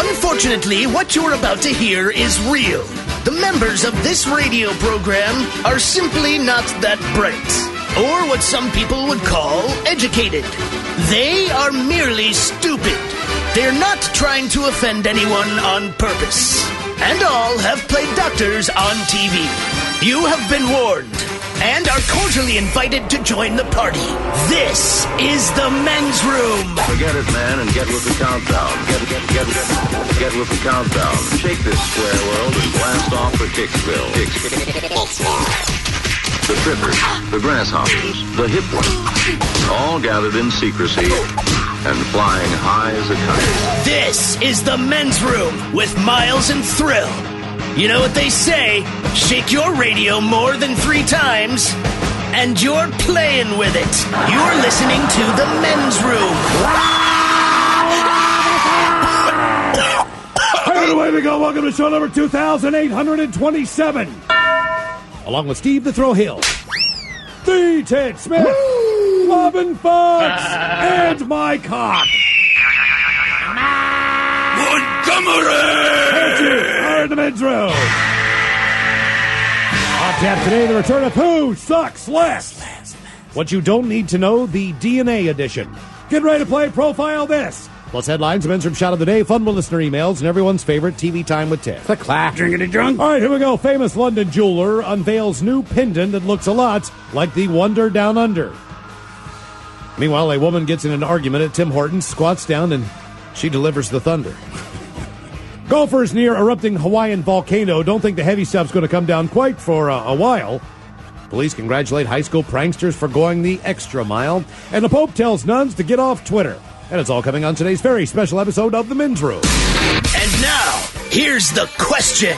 Unfortunately, what you're about to hear is real. The members of this radio program are simply not that bright, or what some people would call educated. They are merely stupid. They're not trying to offend anyone on purpose. And all have played doctors on TV. You have been warned and are cordially invited to join the party. This is the men's room. Forget it, man, and get with the countdown. Get with the countdown. Shake this square world and blast off for Kicksville. The trippers, the grasshoppers, the hip ones, all gathered in secrecy and flying high as a kite. This is the men's room with Miles and Thrill. You know what they say, shake your radio more than 3 times, and you're playing with it. You're listening to the men's room. And away we go. Welcome to show number 2,827. Along with Steve the Thrill Hill, the Ted Smith, Robin Fox, and my cock. Montgomery! In the men's room. On tap today, the return of Who Sucks Less. What you don't need to know, the DNA edition. Get ready to play Profile This. Plus headlines, men's room shot of the day, fun with listener emails, and everyone's favorite TV time with Ted. The clap. Drinkity drunk. All right, here we go. Famous London jeweler unveils new pendant that looks a lot like the Wonder Down Under. Meanwhile, a woman gets in an argument at Tim Hortons, squats down, and she delivers the thunder. Golfers near erupting Hawaiian volcano don't think the heavy stuff's going to come down quite for a while. Police congratulate high school pranksters for going the extra mile. And the Pope tells nuns to get off Twitter. And it's all coming on today's very special episode of The Men's Room. And now, here's the question.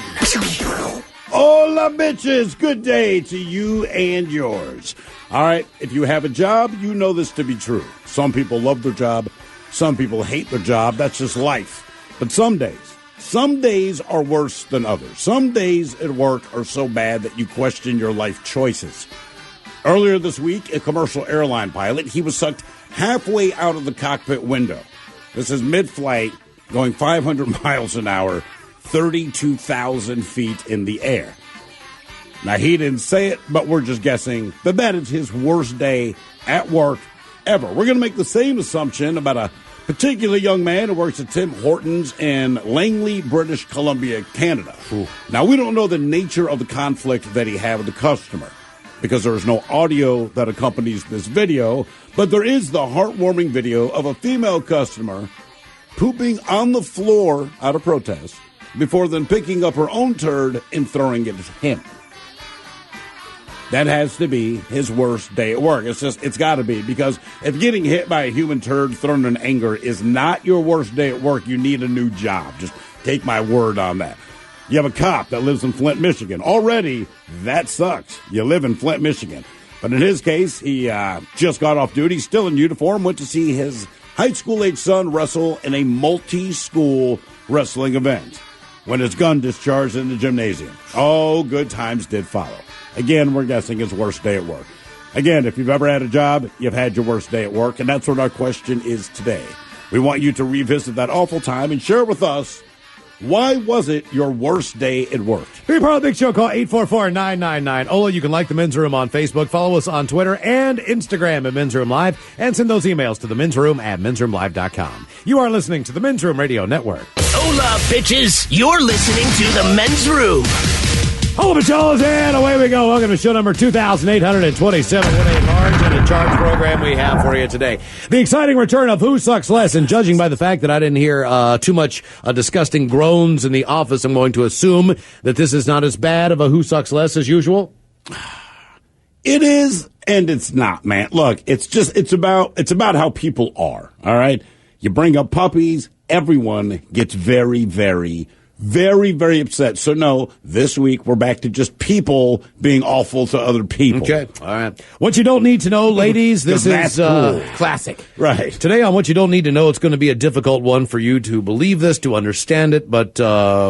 Hola, bitches. Good day to you and yours. All right, if you have a job, you know this to be true. Some people love their job. Some people hate their job. That's just life. But some days are worse than others. Some days at work are so bad that you question your life choices. Earlier this week, a commercial airline pilot, he was sucked halfway out of the cockpit window. This is mid-flight, going 500 miles an hour, 32,000 feet in the air. Now, he didn't say it, but we're just guessing that is his worst day at work ever. We're going to make the same assumption about a particular young man who works at Tim Hortons in Langley, British Columbia, Canada. Ooh. Now, we don't know the nature of the conflict that he had with the customer because there is no audio that accompanies this video, but there is the heartwarming video of a female customer pooping on the floor out of protest before then picking up her own turd and throwing it at him. That has to be his worst day at work. It's got to be, because if getting hit by a human turd thrown in anger is not your worst day at work, you need a new job. Just take my word on that. You have a cop that lives in Flint, Michigan. Already, that sucks. You live in Flint, Michigan. But in his case, he just got off duty, still in uniform, went to see his high school-age son wrestle in a multi-school wrestling event when his gun discharged in the gymnasium. Oh, good times did follow. Again, we're guessing his worst day at work. Again, if you've ever had a job, you've had your worst day at work, and that's what our question is today. We want you to revisit that awful time and share with us, why was it your worst day at work? Be part of the Big Show. Call 844-999-OLA. You can like The Men's Room on Facebook. Follow us on Twitter and Instagram at Men's Room Live. And send those emails to themensroom@mensroomlive.com. You are listening to the Men's Room Radio Network. Hola, bitches. You're listening to the Men's Room. Hello, Michelle, and away we go. Welcome to show number 2,827. What a large and a charged program we have for you today. The exciting return of Who Sucks Less, and judging by the fact that I didn't hear too much disgusting groans in the office, I'm going to assume that this is not as bad of a Who Sucks Less as usual. It is, and it's not, man. Look, it's about how people are, all right? You bring up puppies, everyone gets very, very, very, very upset. So, no, this week we're back to just people being awful to other people. Okay. All right. What you don't need to know, ladies, this is cool. Classic. Right. Today on What You Don't Need to Know, it's going to be a difficult one for you to believe this, to understand it, but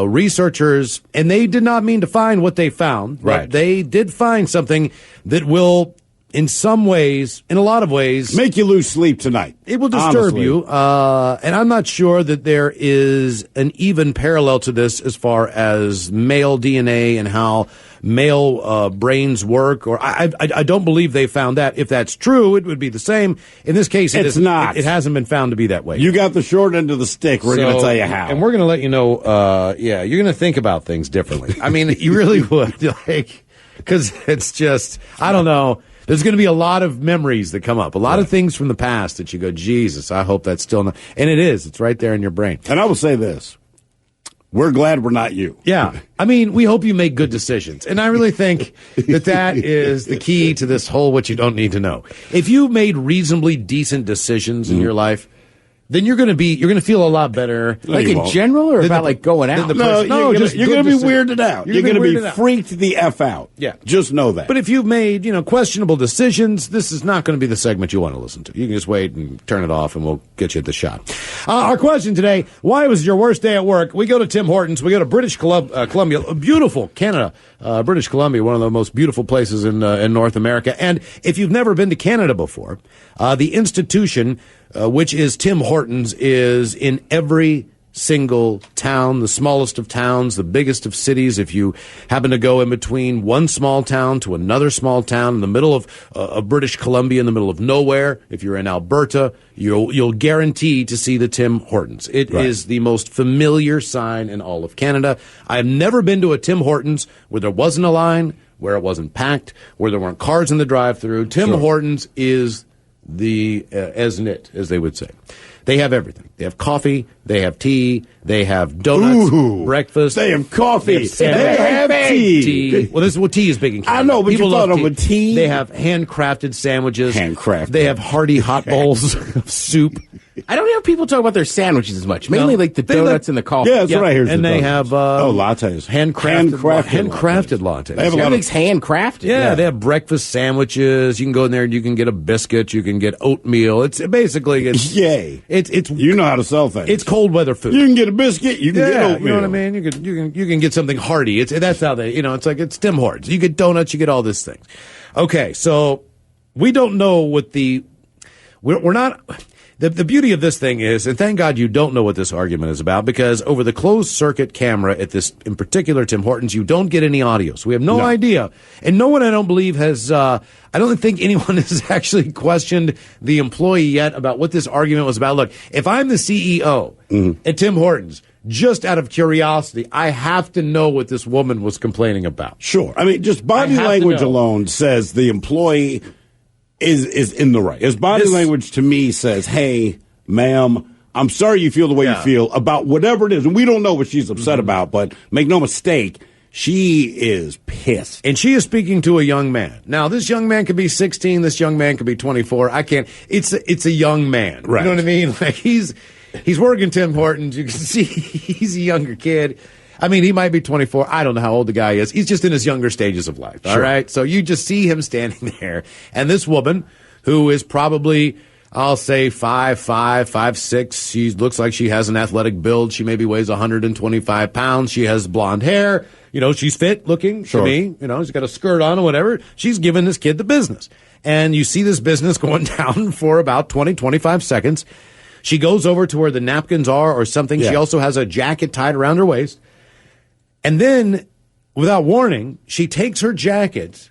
researchers, and they did not mean to find what they found, right. But they did find something that will in some ways, in a lot of ways, make you lose sleep tonight. It will disturb you, and I'm not sure that there is an even parallel to this as far as male DNA and how male brains work. Or I don't believe they found that. If that's true, it would be the same. In this case, it's not. It hasn't been found to be that way. You got the short end of the stick. We're going to tell you how, and we're going to let you know. You're going to think about things differently. I mean, you really would, because it's just, I don't know. There's going to be a lot of memories that come up, a lot of things from the past that you go, Jesus, I hope that's still not. And it is. It's right there in your brain. And I will say this. We're glad we're not you. Yeah. I mean, we hope you make good decisions. And I really think that is the key to this whole what you don't need to know. If you made reasonably decent decisions in your life, then you're going to feel a lot better. No, like in general, or about like going out? No, you're going to be weirded out. You're going to be freaked the F out. Yeah. Just know that. But if you've made, questionable decisions, this is not going to be the segment you want to listen to. You can just wait and turn it off, and we'll get you the shot. Our question today, why was your worst day at work? We go to Tim Hortons. We go to British Columbia, beautiful Canada. British Columbia, one of the most beautiful places in North America. And if you've never been to Canada before, the institution, which is Tim Hortons, is in every single town, the smallest of towns, the biggest of cities. If you happen to go in between one small town to another small town in the middle of British Columbia, in the middle of nowhere, if you're in Alberta, you'll guarantee to see the Tim Hortons. It is the most familiar sign in all of Canada. I've never been to a Tim Hortons where there wasn't a line, where it wasn't packed, where there weren't cars in the drive-thru. Tim Hortons is the esnit, as they would say. They have everything. They have coffee. They have tea. They have donuts, breakfast. They have coffee. They have tea. Well, this is what tea is big in Canada. I know, but people you thought love of a tea. They have handcrafted sandwiches. Handcrafted. They have hearty hot bowls of soup. I don't hear people talk about their sandwiches as much. Mainly like the donuts and the coffee. Yeah, that's what I hear. And they have lattes. Handcrafted lattes. They have a lot of handcrafted. Yeah, they have breakfast sandwiches. You can go in there and you can get a biscuit. You can get oatmeal. It's basically yay. It's you know how to sell things. It's cold weather food. You can get a biscuit. You can get oatmeal. You know what I mean? You can get something hearty. That's how they. It's like it's Tim Hortons. You get donuts. You get all these things. Okay, so we don't know what we're not. The beauty of this thing is, and thank God you don't know what this argument is about, because over the closed circuit camera at this, in particular, Tim Hortons, you don't get any audio. So we have no idea. And no one, I don't believe, has, I don't think anyone has actually questioned the employee yet about what this argument was about. Look, if I'm the CEO at Tim Hortons, just out of curiosity, I have to know what this woman was complaining about. Sure. I mean, just body language alone says the employee is in the right. His body language to me says, hey, ma'am, I'm sorry you feel the way you feel about whatever it is. And we don't know what she's upset about, but make no mistake, she is pissed. And she is speaking to a young man. Now, this young man could be 16. This young man could be 24. I can't. It's a young man. Right. You know what I mean? Like he's working Tim Hortons. You can see he's a younger kid. I mean, he might be 24. I don't know how old the guy is. He's just in his younger stages of life. All right. So you just see him standing there. And this woman, who is probably, I'll say 5'5", 5'6", she looks like she has an athletic build. She maybe weighs 125 pounds. She has blonde hair. She's fit looking to me. She's got a skirt on or whatever. She's giving this kid the business. And you see this business going down for about 20, 25 seconds. She goes over to where the napkins are or something. Yeah. She also has a jacket tied around her waist. And then, without warning, she takes her jacket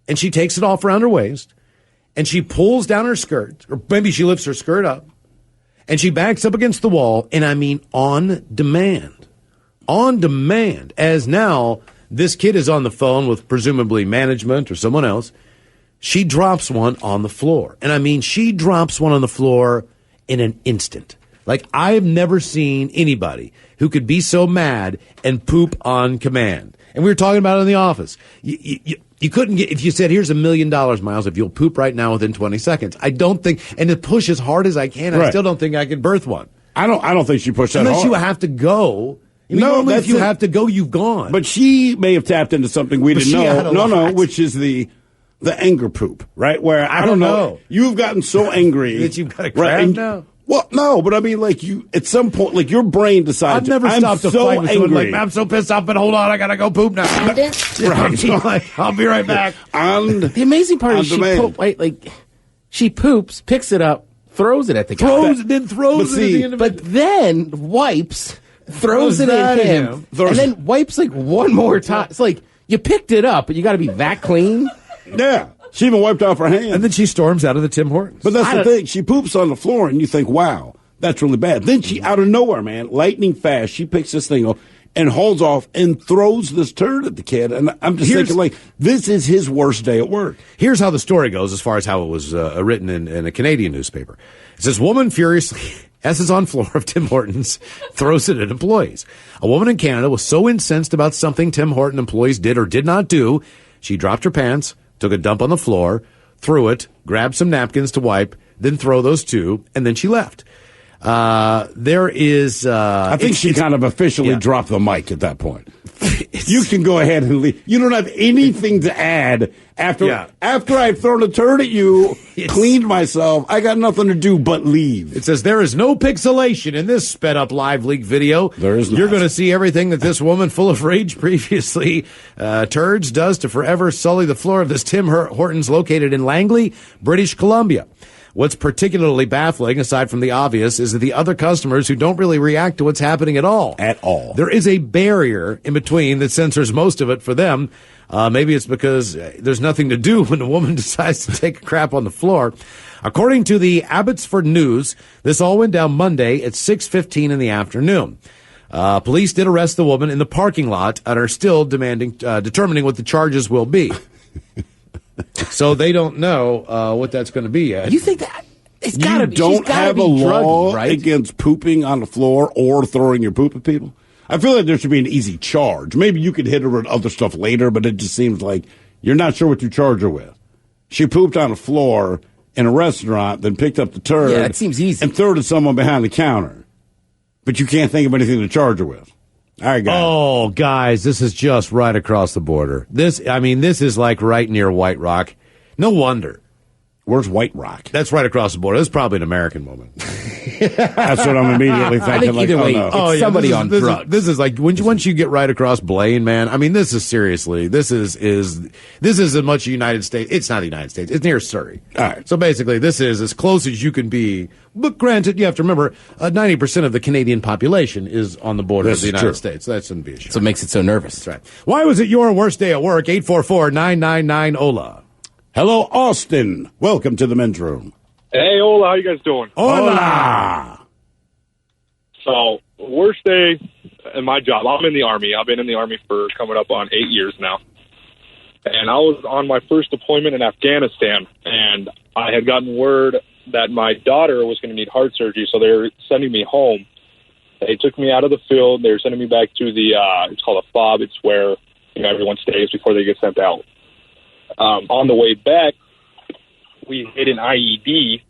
and she takes it off around her waist and she pulls down her skirt, or maybe she lifts her skirt up, and she backs up against the wall, and I mean on demand. On demand, as now this kid is on the phone with presumably management or someone else. She drops one on the floor. And I mean, she drops one on the floor in an instant. Like, I have never seen anybody who could be so mad and poop on command. And we were talking about it in the office. You couldn't get, if you said, here's $1 million, Miles, if you'll poop right now within 20 seconds. I don't think, and to push as hard as I can, I still don't think I could birth one. I don't think she pushed that Unless hard. you have to go. No, if you have to go, you've gone. But she may have tapped into something we didn't know. No, which is the anger poop, right? Where I don't know. You've gotten so angry that you've got a crab now. Well, no, but I mean, like, you, at some point, like, your brain decides, I've never stopped to so fight with someone angry. like, I'm so pissed off, but hold on, I gotta go poop now. Right. I'll be right back. The amazing part is she poops, picks it up, throws it at the guy. Throws it at the end of But then wipes, throws it at him, and then wipes like one more time. It's like, you picked it up, but you got to be that clean. Yeah. She even wiped off her hands. And then she storms out of the Tim Hortons. But that's the thing. She poops on the floor, and you think, wow, that's really bad. Then she, out of nowhere, man, lightning fast, she picks this thing up and hauls off and throws this turd at the kid. And I'm just thinking, like, this is his worst day at work. Here's how the story goes as far as how it was written in a Canadian newspaper. It says, woman furiously S's on floor of Tim Hortons, throws it at employees. A woman in Canada was so incensed about something Tim Horton employees did or did not do, she dropped her pants, took a dump on the floor, threw it, grabbed some napkins to wipe, then throw those too, and then she left. There is... I think she kind of officially dropped the mic at that point. You can go ahead and leave. You don't have anything to add after I've thrown a turd at you, cleaned myself. I got nothing to do but leave. It says there is no pixelation in this sped up live leak video. There is not. You're going to see everything that this woman, full of rage previously turds, does to forever sully the floor of this Tim Hortons located in Langley, British Columbia. What's particularly baffling, aside from the obvious, is that the other customers who don't really react to what's happening at all. At all. There is a barrier in between that censors most of it for them. Maybe it's because there's nothing to do when a woman decides to take a crap on the floor. According to the Abbotsford News, this all went down Monday at 6:15 in the afternoon. Police did arrest the woman in the parking lot and are still determining what the charges will be. So they don't know what that's going to be yet. You think that it's got to be? You don't have a law right? against pooping on the floor or throwing your poop at people? I feel like there should be an easy charge. Maybe you could hit her with other stuff later, but it just seems like you're not sure what you charge her with. She pooped on the floor in a restaurant, then picked up the turd. Yeah, it seems easy. And threw it at someone behind the counter. But you can't think of anything to charge her with. All right, guys. Oh, guys, this is just right across the border. This is like right near White Rock. No wonder. Where's White Rock? That's right across the border. This is probably an American moment. That's what I'm immediately thinking. I think either way, it's somebody on drugs. This is like once you get right across Blaine, man. I mean, this is seriously. This is as much United States. It's not the United States. It's near Surrey. All right. So basically, this is as close as you can be. But granted, you have to remember, 90% of the Canadian population is on the border of the United States. That shouldn't be a shock. So it makes it so nervous. That's right. Why was it your worst day at work? 844-999-OLA. Hello, Austin. Welcome to the men's room. Hey, Ola, how you guys doing? Hola. So, worst day in my job. I'm in the Army. I've been in the Army for coming up on 8 years now. And I was on my first deployment in Afghanistan, and I had gotten word that my daughter was going to need heart surgery, so they were sending me home. They took me out of the field. They were sending me back to the, it's called a FOB. It's where everyone stays before they get sent out. On the way back, we hit an IED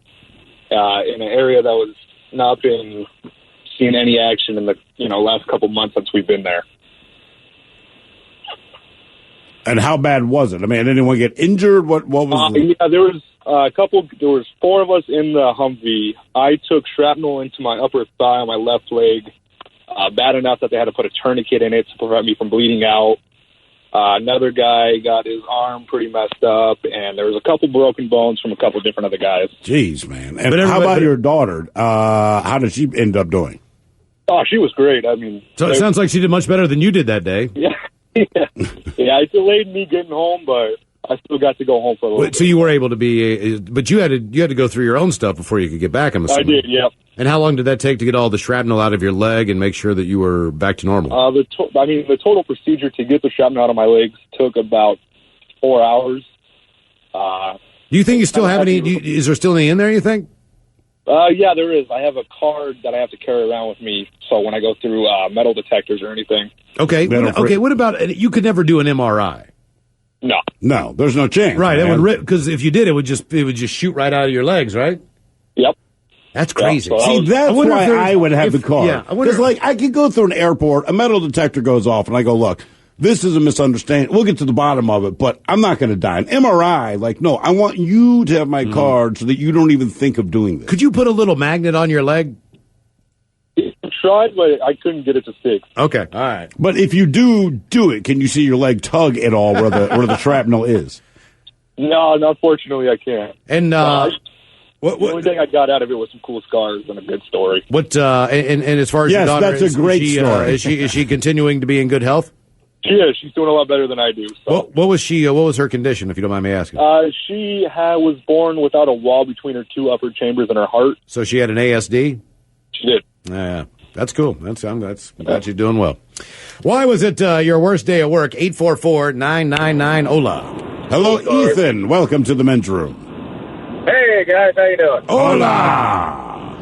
in an area that was not been seeing any action in the last couple months since we've been there. And how bad was it? I mean, did anyone get injured? What was Yeah, there was there was four of us in the Humvee. I took shrapnel into my upper thigh on my left leg, bad enough that they had to put a tourniquet in it to prevent me from bleeding out. Another guy got his arm pretty messed up, and there was a couple broken bones from a couple different other guys. Jeez, man. And how about your daughter? How did she end up doing? Oh, she was great. I mean, so it sounds like she did much better than you did that day. Yeah. Yeah, it delayed me getting home, but I still got to go home for a little bit. So you were able to be, but you had to go through your own stuff before you could get back, I'm assuming. I did, yeah. And how long did that take to get all the shrapnel out of your leg and make sure that you were back to normal? The total procedure to get the shrapnel out of my legs took about 4 hours. Do you think you still have any? Is there still any in there, you think? Yeah, there is. I have a card that I have to carry around with me, so when I go through metal detectors or anything. Okay. Okay. What about you? Could never do an MRI. No, there's no chance. Right. It would because if you did, it would just shoot right out of your legs, right? Yep. That's crazy. Yeah, so See, that's why I would have the card. Yeah, Because, I could go through an airport, a metal detector goes off, and I go, look, this is a misunderstanding. We'll get to the bottom of it, but I'm not going to die. An MRI, like, no, I want you to have my card so that you don't even think of doing this. Could you put a little magnet on your leg? I tried, but I couldn't get it to stick. Okay, all right. But if you do it, can you see your leg tug at all where the shrapnel is? No, unfortunately, I can't. And the only thing I got out of it was some cool scars and a good story. What? And as far as yes, your daughter, that's a great story. Is she continuing to be in good health? Yeah, she's doing a lot better than I do. So. What was she? What was her condition, if you don't mind me asking? She was born without a wall between her two upper chambers in her heart. So she had an ASD? She did. Yeah, that's cool. I'm glad she's doing well. Why was it your worst day at work? 844-999-OLA. Hello, Ethan. Welcome to the men's room. Hey, guys. How you doing? Hola.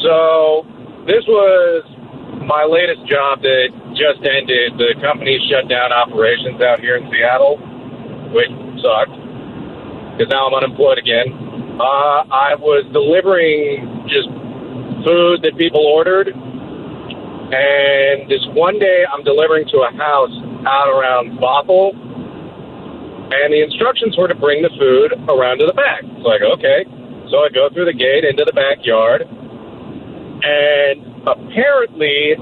So, this was my latest job that just ended. The company shut down operations out here in Seattle, which sucked, because now I'm unemployed again. I was delivering just food that people ordered, and this one day I'm delivering to a house out around Bothell, and the instructions were to bring the food around to the back. It's like, okay. So I go through the gate into the backyard, and apparently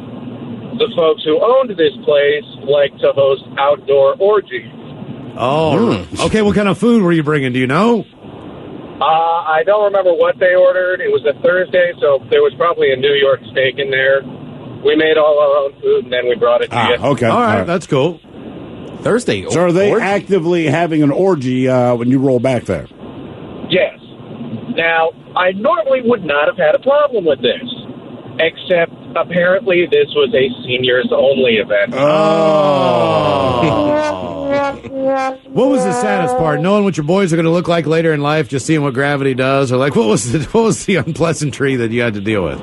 the folks who owned this place like to host outdoor orgies. Oh, okay. What kind of food were you bringing? Do you know? I don't remember what they ordered. It was a Thursday, so there was probably a New York steak in there. We made all our own food, and then we brought it to you. Okay. All right, that's cool. Thursday. So are they orgy? actively having an orgy when you roll back there? Yes. Now, I normally would not have had a problem with this, except apparently this was a seniors-only event. What was the saddest part? Knowing what your boys are going to look like later in life, just seeing what gravity does, or like what was the unpleasantry that you had to deal with?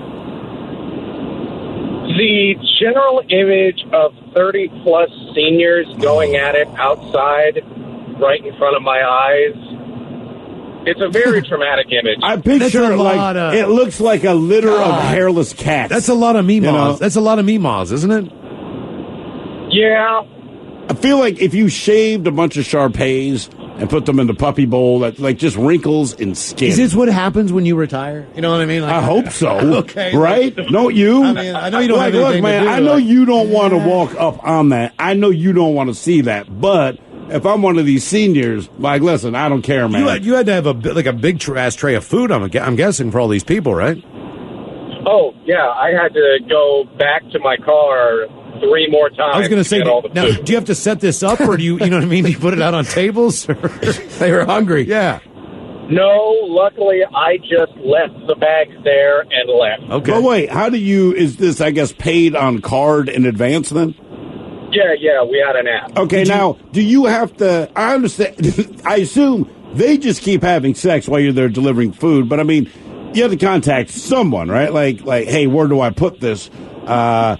The general image of 30-plus seniors going at it outside, right in front of my eyes, it's a very traumatic image. I picture it like it looks like a litter of hairless cats. That's a lot of meemaws. You know? That's a lot of meemaws, isn't it? Yeah. I feel like if you shaved a bunch of Shar-Peis and put them in the puppy bowl, that's like just wrinkles and skin. Is this what happens when you retire? You know what I mean? Like, I hope so. Okay. Right? Don't you? I mean, I know you don't have anything look, man, to do. I know you don't want to walk up on that. I know you don't want to see that. But if I'm one of these seniors, like, listen, I don't care, man. You had to have a big ass tray of food, I'm guessing, for all these people, right? Oh, yeah. I had to go back to my car 3 more times. I was going to say, get all the now, food. do you have to set this up, or do you know what I mean? Do you put it out on tables? Or? They were hungry. Yeah. No, luckily I just left the bags there and left. Okay. But wait, how do you, is this, I guess, paid on card in advance then? Yeah, we had an app. Okay, now, do you have to, I understand, I assume they just keep having sex while you're there delivering food, but I mean, you have to contact someone, right? Like, hey, where do I put this? No,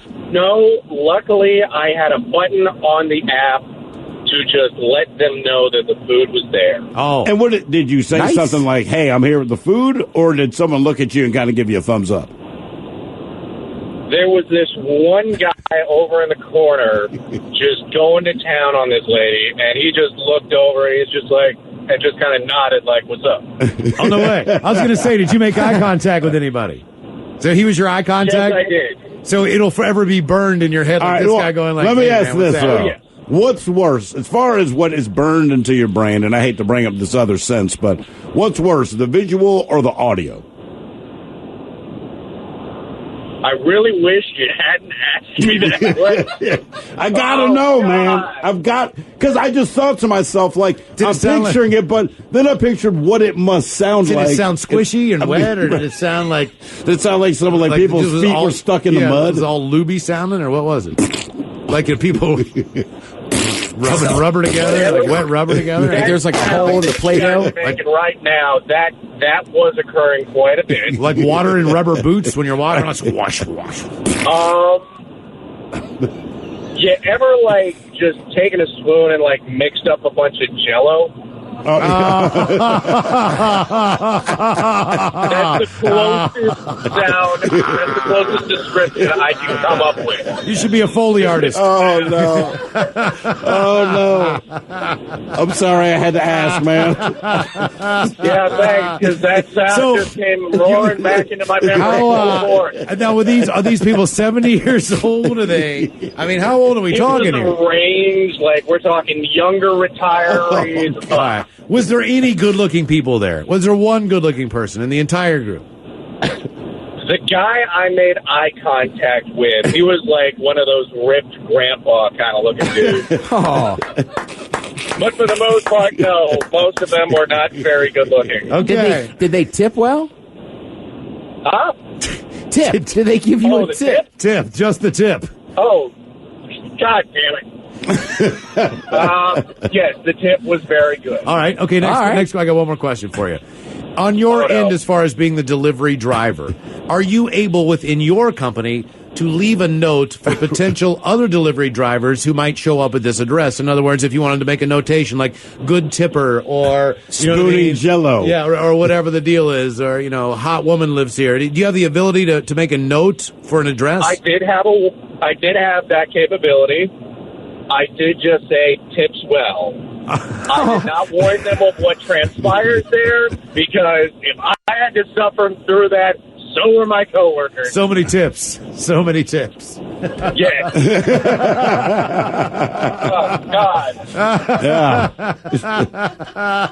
luckily I had a button on the app to just let them know that the food was there. Oh. And what did you say something like, hey, I'm here with the food, or did someone look at you and kind of give you a thumbs up? There was this one guy over in the corner just going to town on this lady, and he just looked over and he's just like, and just kind of nodded like, what's up? Oh, no way. I was going to say, did you make eye contact with anybody? So he was your eye contact? Yes, I did. So it'll forever be burned in your head like this guy going like, let me hey, ask man, this, what's that? though. Yeah. What's worse, as far as what is burned into your brain, and I hate to bring up this other sense, but what's worse, the visual or the audio? I really wish you hadn't asked me that question. I gotta know, man. Because I just thought to myself, like, I'm picturing it, but then I pictured what it must sound like. Did it sound squishy and wet, or did it sound like... Did it sound like something like people's feet were stuck in the mud? Was it all looby sounding, or what was it? Like if people rubbing rubber together, like wet rubber together? Like there's like a hole in the Play-Doh? Like right now, that was occurring quite a bit. Like water in rubber boots when you're watering? Wash. You ever, like, just taken a spoon and, like, mixed up a bunch of Jell-O? Oh, That's the closest sound. That's the closest description I can come up with. You should be a Foley artist. Oh, no. Oh, no. I'm sorry I had to ask, man. Yeah, thanks, because that sound just came roaring back into my memory. Now, are these people 70 years old? Are they? I mean, how old are we talking here? Range, like we're talking younger retirees. All right. Was there any good-looking people there? Was there one good-looking person in the entire group? The guy I made eye contact with, he was like one of those ripped grandpa kind of looking dudes. Oh. But for the most part, no. Most of them were not very good looking. Okay. Did they tip well? Huh? Tip. Did they give you a tip? Tip. Just the tip. Oh, God damn it. Yes, the tip was very good. All right. Okay, next I got one more question for you. On your end, as far as being the delivery driver, are you able within your company to leave a note for potential other delivery drivers who might show up at this address? In other words, if you wanted to make a notation like good tipper or spooning Jello. Yeah, or whatever the deal is, or hot woman lives here. Do you have the ability to make a note for an address? I did have that capability. I did just say tips well. I did not warn them of what transpires there, because if I had to suffer through that, so were my coworkers. So many tips. Yes. Oh, God. Yeah.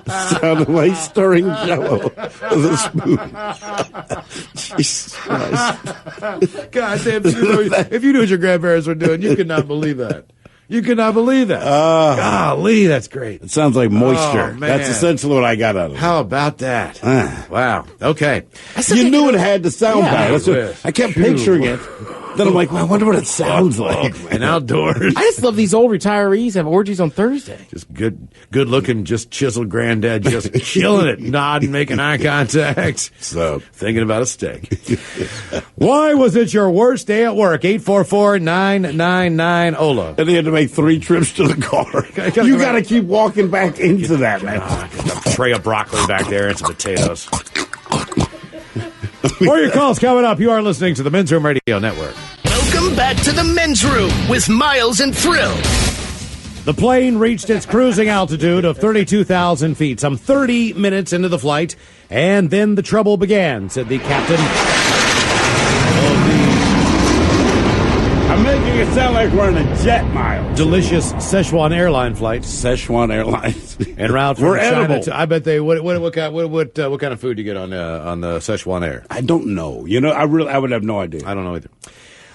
Sounded like stirring Jello with a spoon. Jesus Christ. God damn, if you knew what your grandparents were doing, you could not believe that. You could not believe that. Golly, that's great. It sounds like moisture. Oh, man. That's essentially what I got out of it. How about that? Wow. Okay. You knew it had to sound bad. I kept picturing it. Then I'm like, well, I wonder what it sounds like. And outdoors. I just love these old retirees have orgies on Thursday. Just good looking, just chiseled granddad, just killing it, nodding, making eye contact. So thinking about a steak. Why was it your worst day at work? 844-999-OLA. And he had to make 3 trips to the car. You got to keep walking back into that, man. A tray of broccoli back there and some potatoes. More your calls coming up. You are listening to the Men's Room Radio Network. Welcome back to the Men's Room with Miles and Thrill. The plane reached its cruising altitude of 32,000 feet, some 30 minutes into the flight, and then the trouble began, said the captain. I'm making it sound like we're in a jet, Miles. Delicious Szechuan airline flight. Szechuan Airlines. En route from We're China edible. to, I bet they. What kind of food do you get on the Szechuan Air? I don't know. I would have no idea. I don't know either.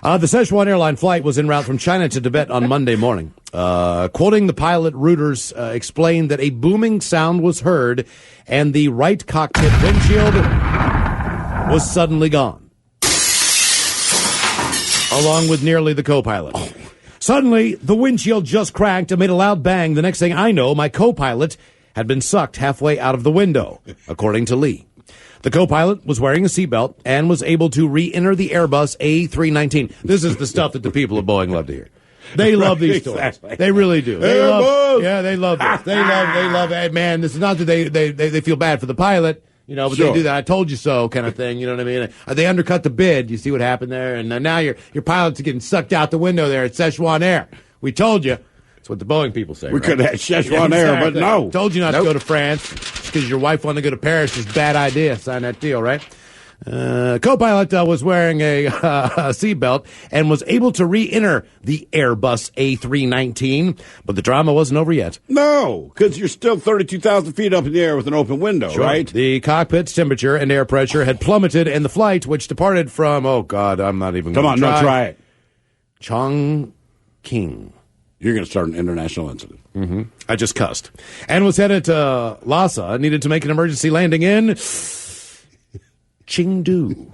The Szechuan airline flight was en route from China to Tibet on Monday morning. Quoting the pilot, Reuters explained that a booming sound was heard and the right cockpit windshield was suddenly gone, along with nearly the co-pilot. Suddenly, the windshield just cracked and made a loud bang. The next thing I know, my co-pilot had been sucked halfway out of the window, according to Lee. The co-pilot was wearing a seatbelt and was able to re-enter the Airbus A319. This is the stuff that the people of Boeing love to hear. They love these stories. Exactly. They really do. They love this. They love it. Man, this is not that they feel bad for the pilot, but Sure. they do that "I told you so" kind of thing. You know what I mean? They undercut the bid. You see what happened there, and now your pilot's getting sucked out the window there at Szechuan Air. We told you. That's what the Boeing people say. We right? could have Szechuan Air, but no. Told you not to go to France because your wife wanted to go to Paris. It's a bad idea. Sign that deal, right? Co-pilot was wearing a seatbelt and was able to re-enter the Airbus A319, but the drama wasn't over yet. No, because you're still 32,000 feet up in the air with an open window, right? The cockpit's temperature and air pressure had plummeted, and the flight, which departed from, I'm not even Come going to on, try it. Chongqing. You're going to start an international incident. Mm-hmm. I just cussed. And was headed to Lhasa, needed to make an emergency landing in Chengdu.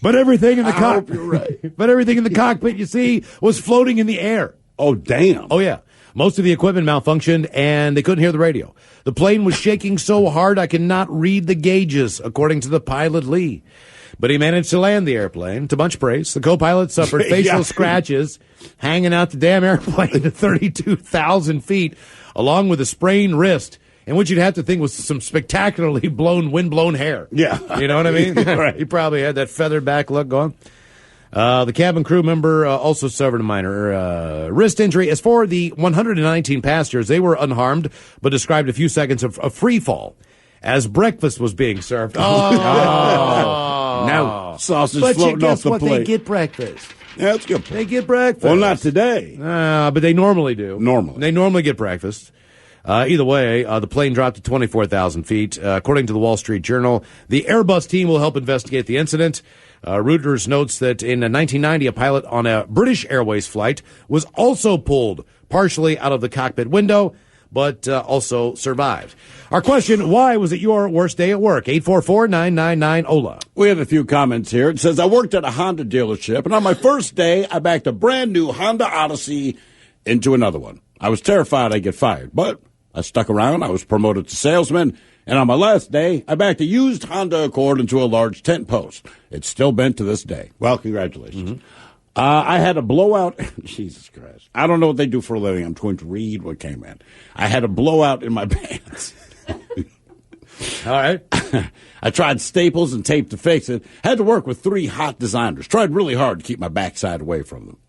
But everything in the cockpit, right. But everything in the cockpit, you see, was floating in the air. Oh, damn. Oh, yeah. Most of the equipment malfunctioned, and they couldn't hear the radio. The plane was shaking so hard I could not read the gauges, according to the pilot Lee. But he managed to land the airplane to much praise. The co-pilot suffered facial scratches hanging out the damn airplane to 32,000 feet, along with a sprained wrist, in which you'd have to think was some spectacularly windblown hair. Yeah. You know what I mean? Right. He probably had that feathered back look going. The cabin crew member also suffered a minor wrist injury. As for the 119 passengers, they were unharmed, but described a few seconds of free fall as breakfast was being served. No. Sausage But floating guess off the what? plate. They get breakfast. Yeah, that's good. They get breakfast. Well, not today. But they normally do. They normally get breakfast. Either way, the plane dropped to 24,000 feet. According to the Wall Street Journal, the Airbus team will help investigate the incident. Reuters notes that in 1990, a pilot on a British Airways flight was also pulled partially out of the cockpit window, but also survived. Our question, why was it your worst day at work? 844-999-OLA. We have a few comments here. It says, I worked at a Honda dealership, and on my first day, I backed a brand new Honda Odyssey into another one. I was terrified I'd get fired, but I stuck around. I was promoted to salesman, and on my last day, I backed a used Honda Accord into a large tent post. It's still bent to this day. Well, congratulations. Mm-hmm. I had a blowout. Jesus Christ. I don't know what they do for a living. I'm going to read what came in. I had a blowout in my pants. All right. I tried staples and tape to fix it. Had to work with 3 hot designers. Tried really hard to keep my backside away from them.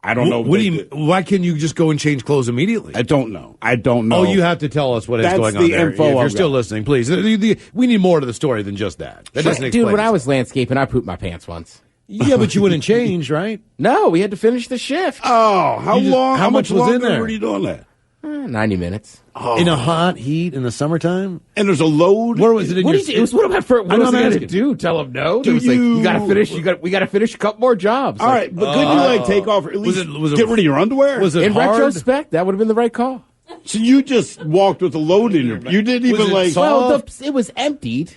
I don't know. What do you? Why can't you just go and change clothes immediately? I don't know. Oh, you have to tell us what is going on there. If you're still listening, please. We need more to the story than just that. That doesn't explain. Dude, when I was landscaping, I pooped my pants once. Yeah, but you wouldn't change, right? No, we had to finish the shift. Oh, how long? How much was in there? Were you doing that? 90 minutes. Oh. In a hot heat in the summertime? And there's a load? Where was it in what your... It was one of my first... What was I going to do? Tell them no? It was like, you got to finish. We got to finish a couple more jobs. All right, but couldn't you take off or at least get rid of your underwear? Was it in hard? retrospect, that would have been the right call. So you just walked with a load in your... You didn't even Well, it was emptied.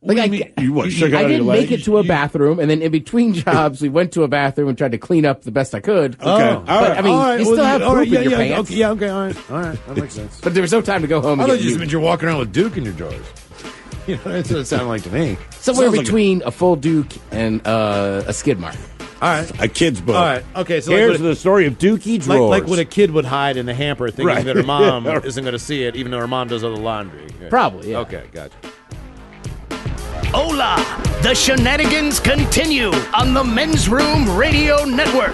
Like I didn't make it to a bathroom, and then in between jobs, we went to a bathroom and tried to clean up the best I could. Okay, all right. I mean, you still have poop in your pants. Okay, all right, that makes sense. But there was no time to go home. I thought you just meant you're walking around with Duke in your drawers. You know, that's what it sounded like to me. Somewhere between a full Duke and a skid mark. All right, a kid's book. All right, okay. So here's the story of Dookie drawers. Like when a kid would hide in the hamper, thinking that her mom isn't going to see it, even though her mom does all the laundry. Yeah. Probably. Yeah. Okay, gotcha. Hola! The shenanigans continue on the Men's Room Radio Network.